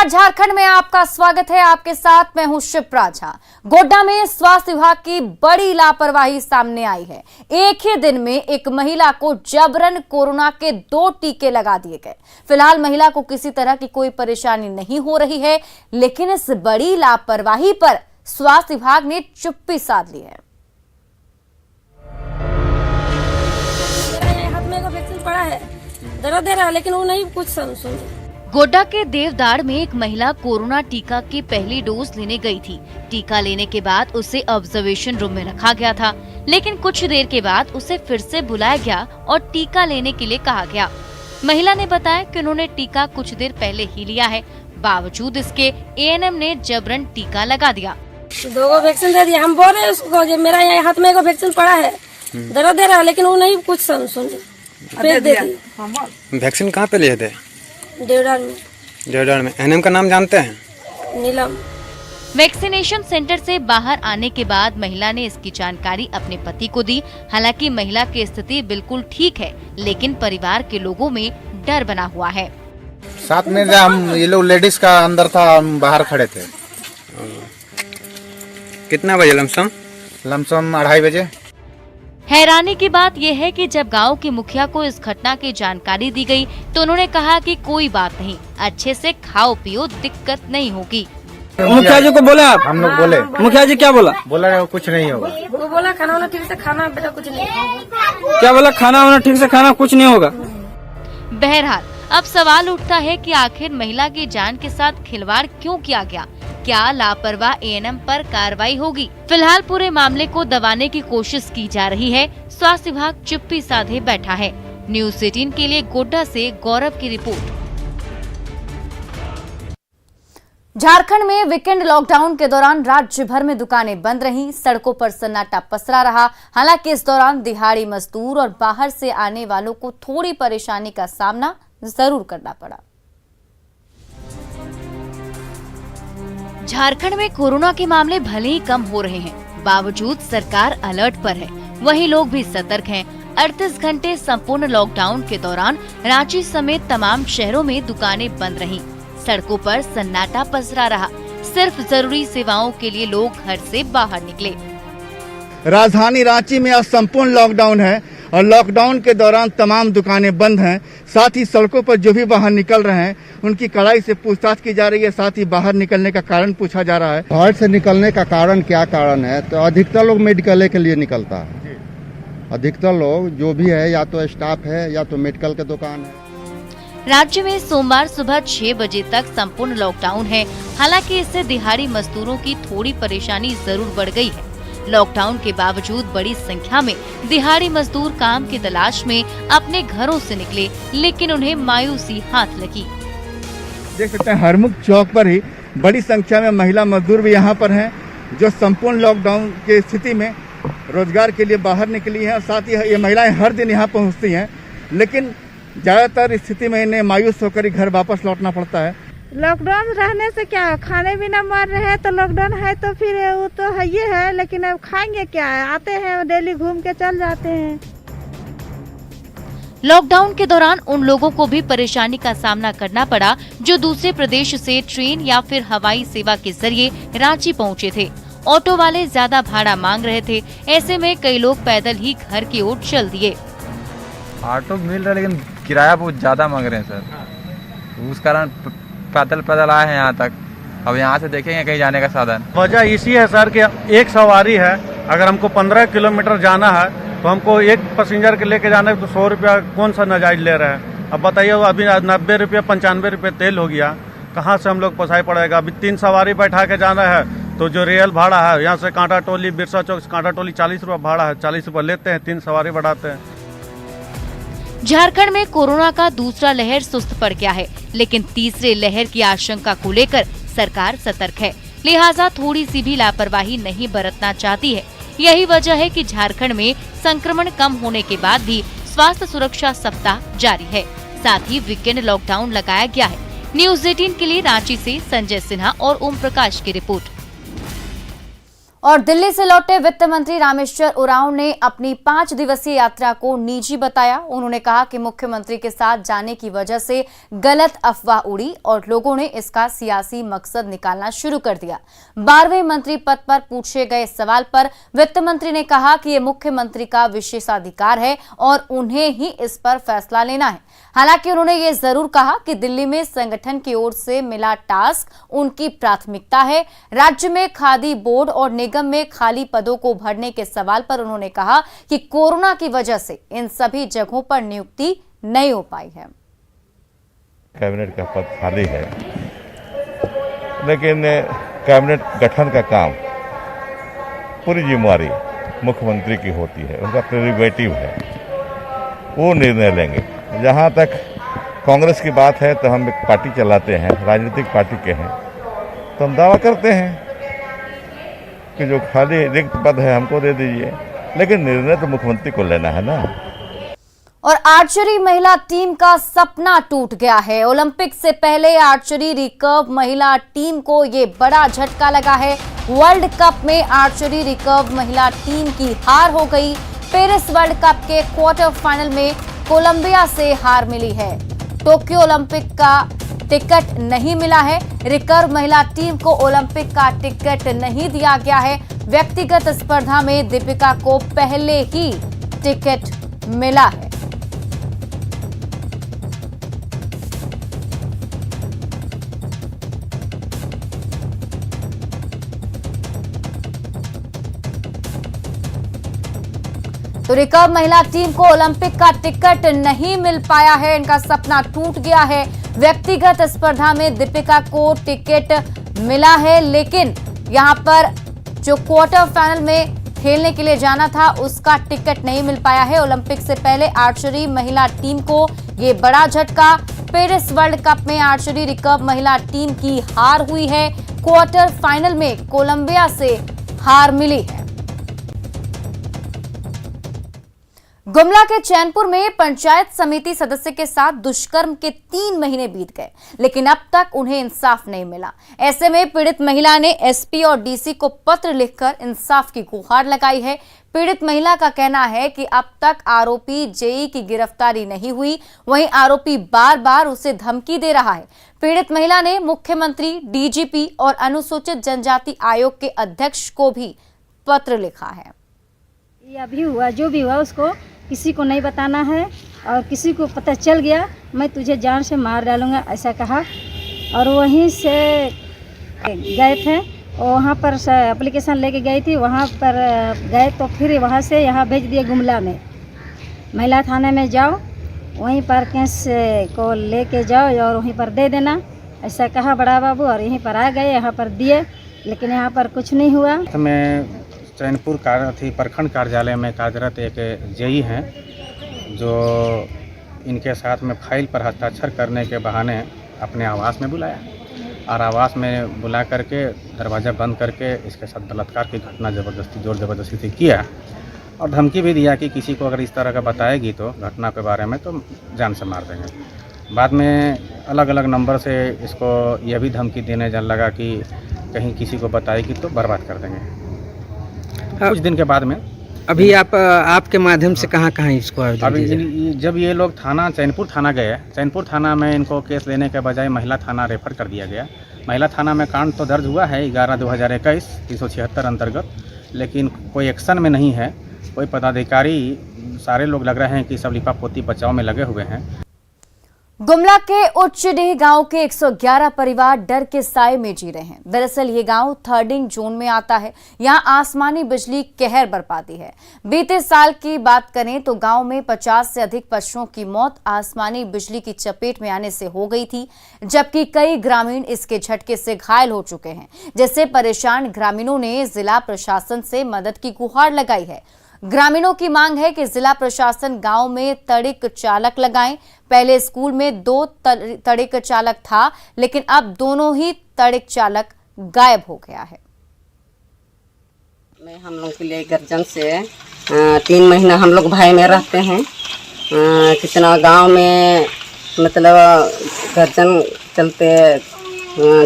नमस्कार, झारखंड में आपका स्वागत है। आपके साथ मैं हूं शिप्रा झा। गोड्डा में स्वास्थ्य विभाग की बड़ी लापरवाही सामने आई है। एक ही दिन में एक महिला को जबरन कोरोना के 2 टीके लगा दिए गए। फिलहाल महिला को किसी तरह की कोई परेशानी नहीं हो रही है, लेकिन इस बड़ी लापरवाही पर स्वास्थ्य विभाग ने चुप्पी साध ली है। हाथ में वैक्सीन पड़ा है, दर्द दे रहा है, लेकिन वो नहीं कुछ सुन। गोड्डा के देवदार में एक महिला कोरोना टीका की पहली डोज लेने गई थी। टीका लेने के बाद उसे ऑब्जर्वेशन रूम में रखा गया था, लेकिन कुछ देर के बाद उसे फिर से बुलाया गया और टीका लेने के लिए कहा गया। महिला ने बताया कि उन्होंने टीका कुछ देर पहले ही लिया है, बावजूद इसके एएनएम ने जबरन टीका लगा दिया। 2 वैक्सीन दे दिया। हम बोल रहे हैं उसको, जो मेरा यहाँ हाथ में वैक्सीन पड़ा है, दर्द दे रहा है, लेकिन वो नहीं कुछ सुन। वैक्सीन कहाँ पे लिए थे? देवदार में। एएनएम का नाम जानते हैं? नीलम। वैक्सीनेशन सेंटर से बाहर आने के बाद महिला ने इसकी जानकारी अपने पति को दी। हालांकि महिला की स्थिति बिल्कुल ठीक है, लेकिन परिवार के लोगों में डर बना हुआ है। साथ में हम ये लोग लेडीज का अंदर था, हम बाहर खड़े थे। कितना बजे लमसम? लमसम 2:30 बजे। हैरानी की बात यह है कि जब गांव के मुखिया को इस घटना की जानकारी दी गई, तो उन्होंने कहा कि कोई बात नहीं, अच्छे से खाओ पियो, दिक्कत नहीं होगी। मुखिया जी को बोला आप? हम लोग बोले। मुखिया जी क्या बोला? बोला कुछ नहीं होगा। वो बोला खाना वाना ठीक से खाना, बेटा कुछ नहीं होगा। क्या बोला? खाना वाना ठीक से खाना, कुछ नहीं होगा। बहरहाल अब सवाल उठता है कि आखिर महिला की जान के साथ खिलवाड़ क्यों किया गया? क्या लापरवाह एएनएम पर कार्रवाई होगी? फिलहाल पूरे मामले को दबाने की कोशिश की जा रही है। स्वास्थ्य विभाग चुप्पी साधे बैठा है। न्यूज़ 18 के लिए गोड्डा से गौरव की रिपोर्ट। झारखंड में वीकेंड लॉकडाउन के दौरान राज्य भर में दुकानें बंद रहीं, सड़कों पर सन्नाटा पसरा रहा। हालांकि इस दौरान दिहाड़ी मजदूर और बाहर से आने वालों को थोड़ी परेशानी का सामना जरूर करना पड़ा। झारखंड में कोरोना के मामले भले ही कम हो रहे हैं, बावजूद सरकार अलर्ट पर है। वहीं लोग भी सतर्क हैं। 38 घंटे संपूर्ण लॉकडाउन के दौरान रांची समेत तमाम शहरों में दुकानें बंद रहीं। सड़कों पर सन्नाटा पसरा रहा। सिर्फ जरूरी सेवाओं के लिए लोग घर से बाहर निकले। राजधानी रांची में आज संपूर्ण लॉकडाउन है और लॉकडाउन के दौरान तमाम दुकानें बंद हैं। साथ ही सड़कों पर जो भी बाहर निकल रहे हैं उनकी कड़ाई से पूछताछ की जा रही है। साथ ही बाहर निकलने का कारण पूछा जा रहा है। घर से निकलने का कारण क्या कारण है? तो अधिकतर लोग मेडिकल के लिए निकलता है। अधिकतर लोग जो भी है, या तो स्टाफ है या तो मेडिकल के दुकान है। राज्य में सोमवार सुबह 6 बजे तक संपूर्ण लॉकडाउन है। हालांकि इससे दिहाड़ी मजदूरों की थोड़ी परेशानी जरूर बढ़ गई है। लॉकडाउन के बावजूद बड़ी संख्या में दिहाड़ी मजदूर काम की तलाश में अपने घरों से निकले, लेकिन उन्हें मायूसी हाथ लगी। देख सकते हैं हरमुख चौक पर ही बड़ी संख्या में महिला मजदूर भी यहाँ पर हैं, जो संपूर्ण लॉकडाउन की स्थिति में रोजगार के लिए बाहर निकली हैं। साथ ही ये महिलाएं हर दिन यहाँ पहुँचती हैं, लेकिन ज्यादातर स्थिति में इन्हें मायूस होकर ही घर वापस लौटना पड़ता है। लॉकडाउन रहने से क्या, खाने भी न मर रहे हैं, तो लॉकडाउन है तो फिर वो तो है ये है, लेकिन अब खाएंगे क्या है? आते हैं डेली घूम के चल जाते हैं। लॉकडाउन के दौरान उन लोगों को भी परेशानी का सामना करना पड़ा जो दूसरे प्रदेश से ट्रेन या फिर हवाई सेवा के जरिए रांची पहुंचे थे। ऑटो वाले ज्यादा भाड़ा मांग रहे थे। ऐसे में कई लोग पैदल ही घर की ओर चल दिए। ऑटो मिल रहा है, लेकिन किराया बहुत ज्यादा मांग रहे हैं सर। उस कारण पैदल आए हैं यहाँ तक। अब यहाँ से देखेंगे कहीं जाने का साधन। वजह इसी है सर कि एक सवारी है, अगर हमको 15 किलोमीटर जाना है तो हमको एक पैसेंजर के लेके जाना है तो 100 रुपया कौन सा नाजायज ले रहे हैं। अब बताइए, अभी 90 रुपया 95 रुपये तेल हो गया, कहाँ से हम लोग पोसाई पड़ेगा? अभी 3 सवारी बैठा के जाना है तो जो रेल भाड़ा है, यहाँ से कांटा टोली बिरसा चौक से कांटा टोली 40 रुपया भाड़ा है, 40 रुपये लेते हैं, 3 सवारी बढ़ाते हैं। झारखंड में कोरोना का दूसरा लहर सुस्त पड़ गया है, लेकिन तीसरे लहर की आशंका को लेकर सरकार सतर्क है। लिहाजा थोड़ी सी भी लापरवाही नहीं बरतना चाहती है। यही वजह है कि झारखंड में संक्रमण कम होने के बाद भी स्वास्थ्य सुरक्षा सप्ताह जारी है। साथ ही वीकेंड लॉकडाउन लगाया गया है। न्यूज़ 18 के लिए रांची से संजय सिन्हा और ओम प्रकाश की रिपोर्ट। और दिल्ली से लौटे वित्त मंत्री रामेश्वर उरांव ने अपनी 5 दिवसीय यात्रा को निजी बताया। उन्होंने कहा कि मुख्यमंत्री के साथ जाने की वजह से गलत अफवाह उड़ी और लोगों ने इसका सियासी मकसद निकालना शुरू कर दिया। 12वें मंत्री पद पर पूछे गए सवाल पर वित्त मंत्री ने कहा कि ये मुख्यमंत्री का विशेषाधिकार है और उन्हें ही इस पर फैसला लेना है। हालांकि उन्होंने ये जरूर कहा कि दिल्ली में संगठन की ओर से मिला टास्क उनकी प्राथमिकता है। राज्य में खादी बोर्ड और निगम में खाली पदों को भरने के सवाल पर उन्होंने कहा कि कोरोना की वजह से इन सभी जगहों पर नियुक्ति नहीं हो पाई है। कैबिनेट का पद खाली है, लेकिन कैबिनेट गठन का काम पूरी जिम्मेवारी मुख्यमंत्री की होती है, उनका प्रेरोगेटिव है, वो निर्णय लेंगे। जहाँ तक कांग्रेस की बात है तो हम एक पार्टी चलाते हैं, राजनीतिक पार्टी के हैं, तो हम दावा करते हैं कि जो खाली रिक्त पद है हमको दे दीजिए, लेकिन निर्णय तो मुख्यमंत्री को लेना है ना। और आर्चरी महिला टीम का सपना टूट गया है। ओलंपिक से पहले आर्चरी रिकर्व महिला टीम को ये बड़ा झटका लगा है। वर्ल्ड कप में आर्चरी रिकर्व महिला टीम की हार हो गई। पेरिस वर्ल्ड कप के क्वार्टर फाइनल में कोलंबिया से हार मिली है। टोक्यो ओलंपिक का टिकट नहीं मिला है। रिकर्व महिला टीम को ओलंपिक का टिकट नहीं दिया गया है। व्यक्तिगत स्पर्धा में दीपिका को पहले ही टिकट मिला है। तो रिकर्व महिला टीम को ओलंपिक का टिकट नहीं मिल पाया है। इनका सपना टूट गया है। व्यक्तिगत स्पर्धा में दीपिका को टिकट मिला है, लेकिन यहां पर जो क्वार्टर फाइनल में खेलने के लिए जाना था उसका टिकट नहीं मिल पाया है। ओलंपिक से पहले आर्चरी महिला टीम को ये बड़ा झटका। पेरिस वर्ल्ड कप में आर्चरी रिकर्व महिला टीम की हार हुई है। क्वार्टर फाइनल में कोलंबिया से हार मिली है। गुमला के चैनपुर में पंचायत समिति सदस्य के साथ दुष्कर्म के 3 महीने बीत गए, लेकिन अब तक उन्हें इंसाफ नहीं मिला। ऐसे में पीड़ित महिला ने एसपी और डीसी को पत्र लिखकर इंसाफ की गुहार लगाई है। पीड़ित महिला का कहना है कि अब तक आरोपी जेई की गिरफ्तारी नहीं हुई, वहीं आरोपी बार बार उसे धमकी दे रहा है। पीड़ित महिला ने मुख्यमंत्री, डीजीपी और अनुसूचित जनजाति आयोग के अध्यक्ष को भी पत्र लिखा है। ये अभी हुआ, जो भी हुआ उसको किसी को नहीं बताना है, और किसी को पता चल गया मैं तुझे जान से मार डालूंगा, ऐसा कहा। और वहीं से गए थे, वहाँ पर एप्लीकेशन लेके गई थी, वहाँ पर गए तो फिर वहाँ से यहाँ भेज दिए गुमला में, महिला थाने में जाओ, वहीं पर केस को लेके जाओ और वहीं पर दे देना, ऐसा कहा बड़ा बाबू। और यहीं पर आ गए, यहाँ पर दिए, लेकिन यहाँ पर कुछ नहीं हुआ। मैं चैनपुर प्रखंड कार्यालय में कार्यरत एक जेई हैं, जो इनके साथ में फाइल पर हस्ताक्षर करने के बहाने अपने आवास में बुलाया, और आवास में बुला करके दरवाज़ा बंद करके इसके साथ बलात्कार की घटना जोर ज़बरदस्ती से किया, और धमकी भी दिया कि किसी को अगर इस तरह का बताएगी तो घटना के बारे में तो जान से मार देंगे। बाद में अलग अलग नंबर से इसको यह भी धमकी देने लगा कि कहीं किसी को बताएगी तो बर्बाद कर देंगे। कुछ दिन के बाद में अभी आपके माध्यम से कहाँ इसको अभी जब ये लोग चैनपुर थाना गए, चैनपुर थाना में इनको केस लेने के बजाय महिला थाना रेफर कर दिया गया। महिला थाना में कांड तो दर्ज हुआ है 11/2021 376 अंतर्गत, लेकिन कोई एक्शन में नहीं है। कोई पदाधिकारी, सारे लोग लग रहे हैं कि सब लिपापोती बचाव में लगे हुए हैं। गुमला के उच्चडीह गांव के 111 परिवार डर के साए में जी रहे हैं। दरअसल ये गांव थर्डिंग जोन में आता है। यहां आसमानी बिजली कहर बरपाती है। बीते साल की बात करें तो गांव में 50 से अधिक पशुओं की मौत आसमानी बिजली की चपेट में आने से हो गई थी, जबकि कई ग्रामीण इसके झटके से घायल हो चुके हैं। जिससे परेशान ग्रामीणों ने जिला प्रशासन से मदद की गुहार लगाई है। ग्रामीणों की मांग है कि जिला प्रशासन गांव में तड़िक चालक लगाएं। पहले स्कूल में 2 तड़िक चालक था, लेकिन अब दोनों ही तड़िक चालक गायब हो गया है। हम लोग के लिए गर्जन से 3 महीना हम लोग भाई में रहते हैं। कितना गांव में मतलब गर्जन चलते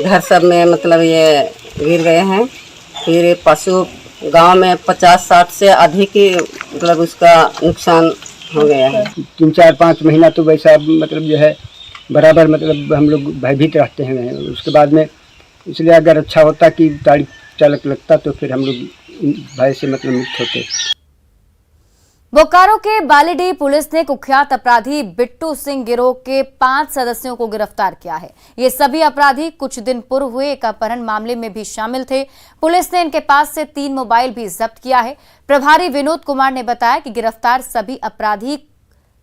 घर सब में मतलब ये गिर गए हैं। फिर पशु गांव में 50-60 से अधिक ही मतलब उसका नुकसान हो गया है। 3-4-5 महीना तो वैसा मतलब जो है बराबर मतलब हम लोग भयभीत रहते हैं। उसके बाद में इसलिए अगर अच्छा होता कि गाड़ी चालक लगता तो फिर हम लोग भय से मतलब मुक्त होते। बोकारो के बालीडीह पुलिस ने कुख्यात अपराधी बिट्टू सिंह गिरोह के 5 सदस्यों को गिरफ्तार किया है। ये सभी अपराधी कुछ दिन पूर्व हुए एक अपहरण मामले में भी शामिल थे। पुलिस ने इनके पास से 3 मोबाइल भी जब्त किया है। प्रभारी विनोद कुमार ने बताया कि गिरफ्तार सभी अपराधी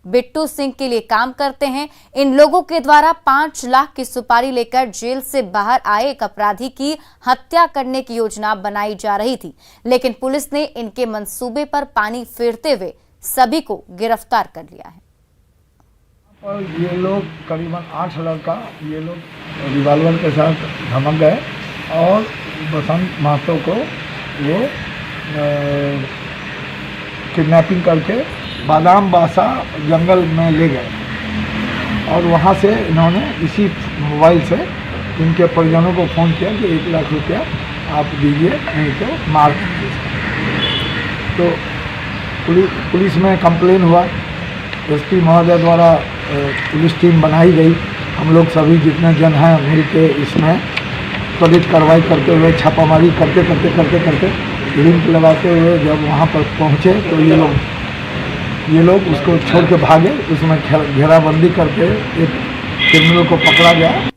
बिट्टू सिंह के लिए काम करते हैं। इन लोगों के द्वारा 5 लाख की सुपारी लेकर जेल से बाहर आए एक अपराधी की हत्या करने की योजना बनाई जा रही थी, लेकिन पुलिस ने इनके मंसूबे पर पानी फेरते हुए सभी को गिरफ्तार कर लिया है। और ये लोग करीबन 8 लड़का ये लोग रिवॉल्वर के साथ धमक गए और बसंत महतो को वो किडनैपिंग करके बादाम बासा जंगल में ले गए और वहाँ से इन्होंने इसी मोबाइल से इनके परिजनों को फ़ोन किया कि 1 लाख रुपया आप दीजिए, नहीं तो मार देंगे। तो पुलिस में कंप्लेन हुआ। एसपी महोदय द्वारा पुलिस टीम बनाई गई। हम लोग सभी जितने जन हैं मिल के इसमें त्वरित कार्रवाई करते हुए छापामारी करते लिंक लगाते हुए जब वहाँ पर पहुँचे तो ये लोग उसको छोड़ के भागे। उसमें घेराबंदी करके एक क्रिमिनल को पकड़ा गया।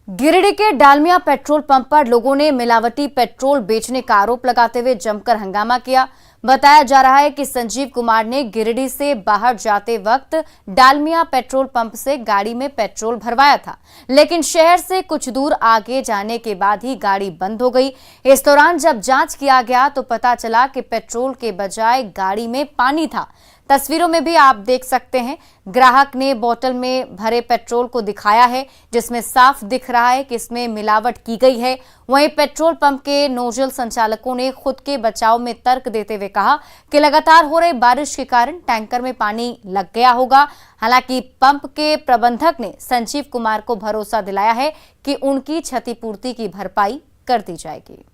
गिरिडीह के डालमिया पेट्रोल पंप पर लोगों ने मिलावटी पेट्रोल बेचने का आरोप लगाते हुए जमकर हंगामा किया। बताया जा रहा है कि संजीव कुमार ने गिरिडीह से बाहर जाते वक्त डालमिया पेट्रोल पंप से गाड़ी में पेट्रोल भरवाया था, लेकिन शहर से कुछ दूर आगे जाने के बाद ही गाड़ी बंद हो गई। इस दौरान जब जांच किया गया तो पता चला कि पेट्रोल के बजाय गाड़ी में पानी था। तस्वीरों में भी आप देख सकते हैं, ग्राहक ने बोतल में भरे पेट्रोल को दिखाया है, जिसमें साफ दिख रहा है कि इसमें मिलावट की गई है। वहीं पेट्रोल पंप के नोजल संचालकों ने खुद के बचाव में तर्क देते हुए कहा कि लगातार हो रही बारिश के कारण टैंकर में पानी लग गया होगा। हालांकि पंप के प्रबंधक ने संजीव कुमार को भरोसा दिलाया है कि उनकी क्षतिपूर्ति की भरपाई कर दी जाएगी।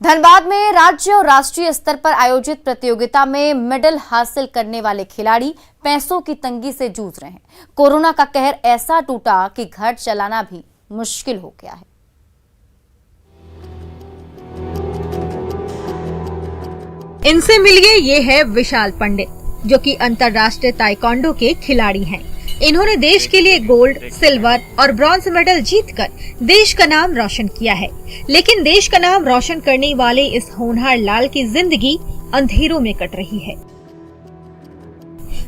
धनबाद में राज्य और राष्ट्रीय स्तर पर आयोजित प्रतियोगिता में मेडल हासिल करने वाले खिलाड़ी पैसों की तंगी से जूझ रहे हैं। कोरोना का कहर ऐसा टूटा कि घर चलाना भी मुश्किल हो गया है। इनसे मिलिए, ये है विशाल पंडित, जो कि अंतर्राष्ट्रीय ताइक्वांडो के खिलाड़ी हैं। इन्होंने देश के लिए गोल्ड, सिल्वर और ब्रॉन्ज मेडल जीतकर देश का नाम रोशन किया है। लेकिन देश का नाम रोशन करने वाले इस होनहार लाल की जिंदगी अंधेरों में कट रही है।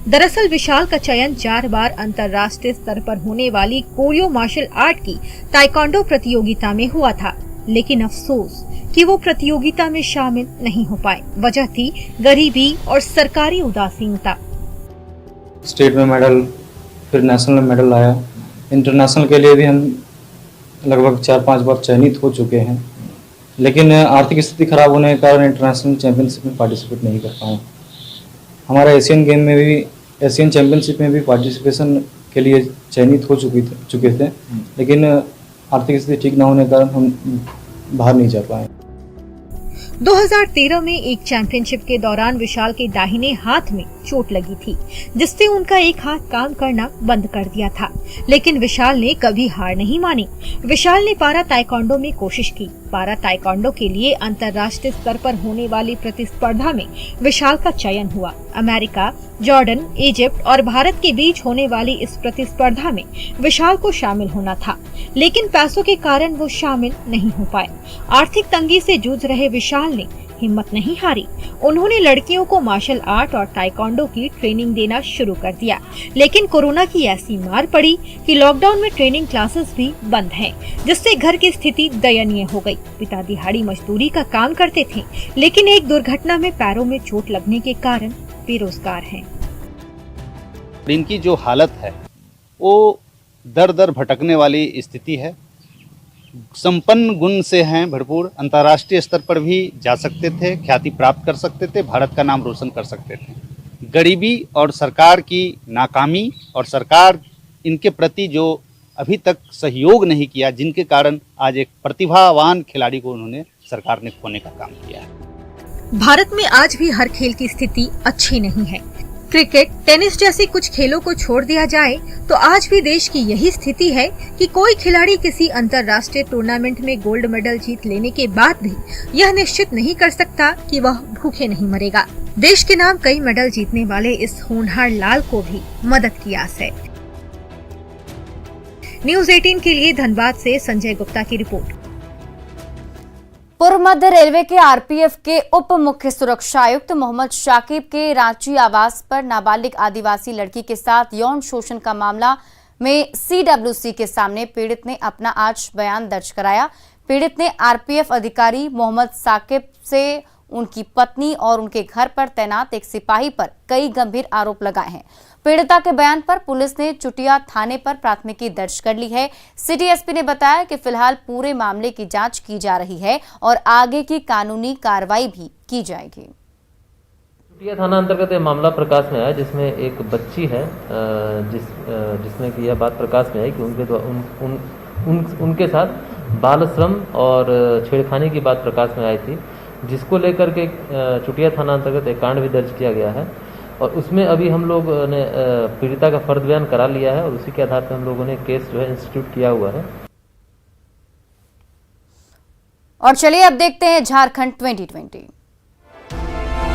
दरअसल विशाल का चयन 4 बार अंतर्राष्ट्रीय स्तर पर होने वाली कोरियो मार्शल आर्ट की ताइक्वांडो प्रतियोगिता में हुआ था, लेकिन अफसोस कि वो प्रतियोगिता में शामिल नहीं हो पाए। वजह थी गरीबी और सरकारी उदासीनता। स्टेट में मेडल, फिर नेशनल में मेडल आया। इंटरनेशनल के लिए भी हम लगभग 4-5 बार चयनित हो चुके हैं, लेकिन आर्थिक स्थिति खराब होने के कारण इंटरनेशनल चैंपियनशिप में पार्टिसिपेट नहीं कर पाए। हमारा एशियन गेम में भी, एशियन चैंपियनशिप में भी पार्टिसिपेशन के लिए चयनित हो चुके थे, लेकिन आर्थिक स्थिति ठीक न होने के कारण हम बाहर नहीं जा पाए। 2013 में एक चैंपियनशिप के दौरान विशाल के दाहिने हाथ में चोट लगी थी, जिससे उनका एक हाथ काम करना बंद कर दिया था। लेकिन विशाल ने कभी हार नहीं मानी। विशाल ने पारा ताइक्वांडो में कोशिश की। पारा ताइक्वांडो के लिए अंतर्राष्ट्रीय स्तर पर होने वाली प्रतिस्पर्धा में विशाल का चयन हुआ। अमेरिका, जॉर्डन, इजिप्ट और भारत के बीच होने वाली इस प्रतिस्पर्धा में विशाल को शामिल होना था, लेकिन पैसों के कारण वो शामिल नहीं हो पाए। आर्थिक तंगी से जूझ रहे विशाल ने हिम्मत नहीं हारी। उन्होंने लड़कियों को मार्शल आर्ट और ताइक्वांडो की ट्रेनिंग देना शुरू कर दिया, लेकिन कोरोना की ऐसी मार पड़ी कि लॉकडाउन में ट्रेनिंग क्लासेस भी बंद हैं, जिससे घर की स्थिति दयनीय हो गई। पिता दिहाड़ी मजदूरी का काम करते थे, लेकिन एक दुर्घटना में पैरों में चोट लगने के कारण बेरोजगार हैं। इनकी जो हालत है वो दर दर भटकने वाली स्थिति है। संपन्न गुण से हैं भरपूर, अंतर्राष्ट्रीय स्तर पर भी जा सकते थे, ख्याति प्राप्त कर सकते थे, भारत का नाम रोशन कर सकते थे। गरीबी और सरकार की नाकामी और सरकार इनके प्रति जो अभी तक सहयोग नहीं किया, जिनके कारण आज एक प्रतिभावान खिलाड़ी को उन्होंने सरकार ने खोने का काम किया है। भारत में आज भी हर खेल की स्थिति अच्छी नहीं है। क्रिकेट, टेनिस जैसे कुछ खेलों को छोड़ दिया जाए तो आज भी देश की यही स्थिति है कि कोई खिलाड़ी किसी अंतर्राष्ट्रीय टूर्नामेंट में गोल्ड मेडल जीत लेने के बाद भी यह निश्चित नहीं कर सकता कि वह भूखे नहीं मरेगा। देश के नाम कई मेडल जीतने वाले इस होनहार लाल को भी मदद की आस है। न्यूज़ 18 के लिए धनबाद से संजय गुप्ता की रिपोर्ट। पूर्व मध्य रेलवे के आरपीएफ के उप मुख्य सुरक्षा आयुक्त मोहम्मद शाकिब के रांची आवास पर नाबालिग आदिवासी लड़की के साथ यौन शोषण का मामला में सीडब्ल्यूसी के सामने पीड़ित ने अपना आज बयान दर्ज कराया। पीड़ित ने आरपीएफ अधिकारी मोहम्मद साकिब से उनकी पत्नी और उनके घर पर तैनात एक सिपाही पर कई गंभीर आरोप लगाए हैं। पीड़िता के बयान पर पुलिस ने चुटिया थाने पर प्राथमिकी दर्ज कर ली है। सिटी एसपी ने बताया कि फिलहाल पूरे मामले की जांच की जा रही है और आगे की कानूनी कार्रवाई भी की जाएगी। चुटिया थाना अंतर्गत यह मामला प्रकाश में आया, जिसमें एक बच्ची है जिसमें कि यह बात प्रकाश में आई कि उनके साथ बाल श्रम और छेड़खानी की बात प्रकाश में आई थी, जिसको लेकर के चुटिया थाना अंतर्गत एक कांड भी दर्ज किया गया है और उसमें अभी हम लोग ने पीड़िता का फर्द बयान करा लिया है और उसी के आधार पर हम लोगों ने केस जो है इंस्टीट्यूट किया हुआ है। और चलिए अब देखते हैं झारखंड 2020।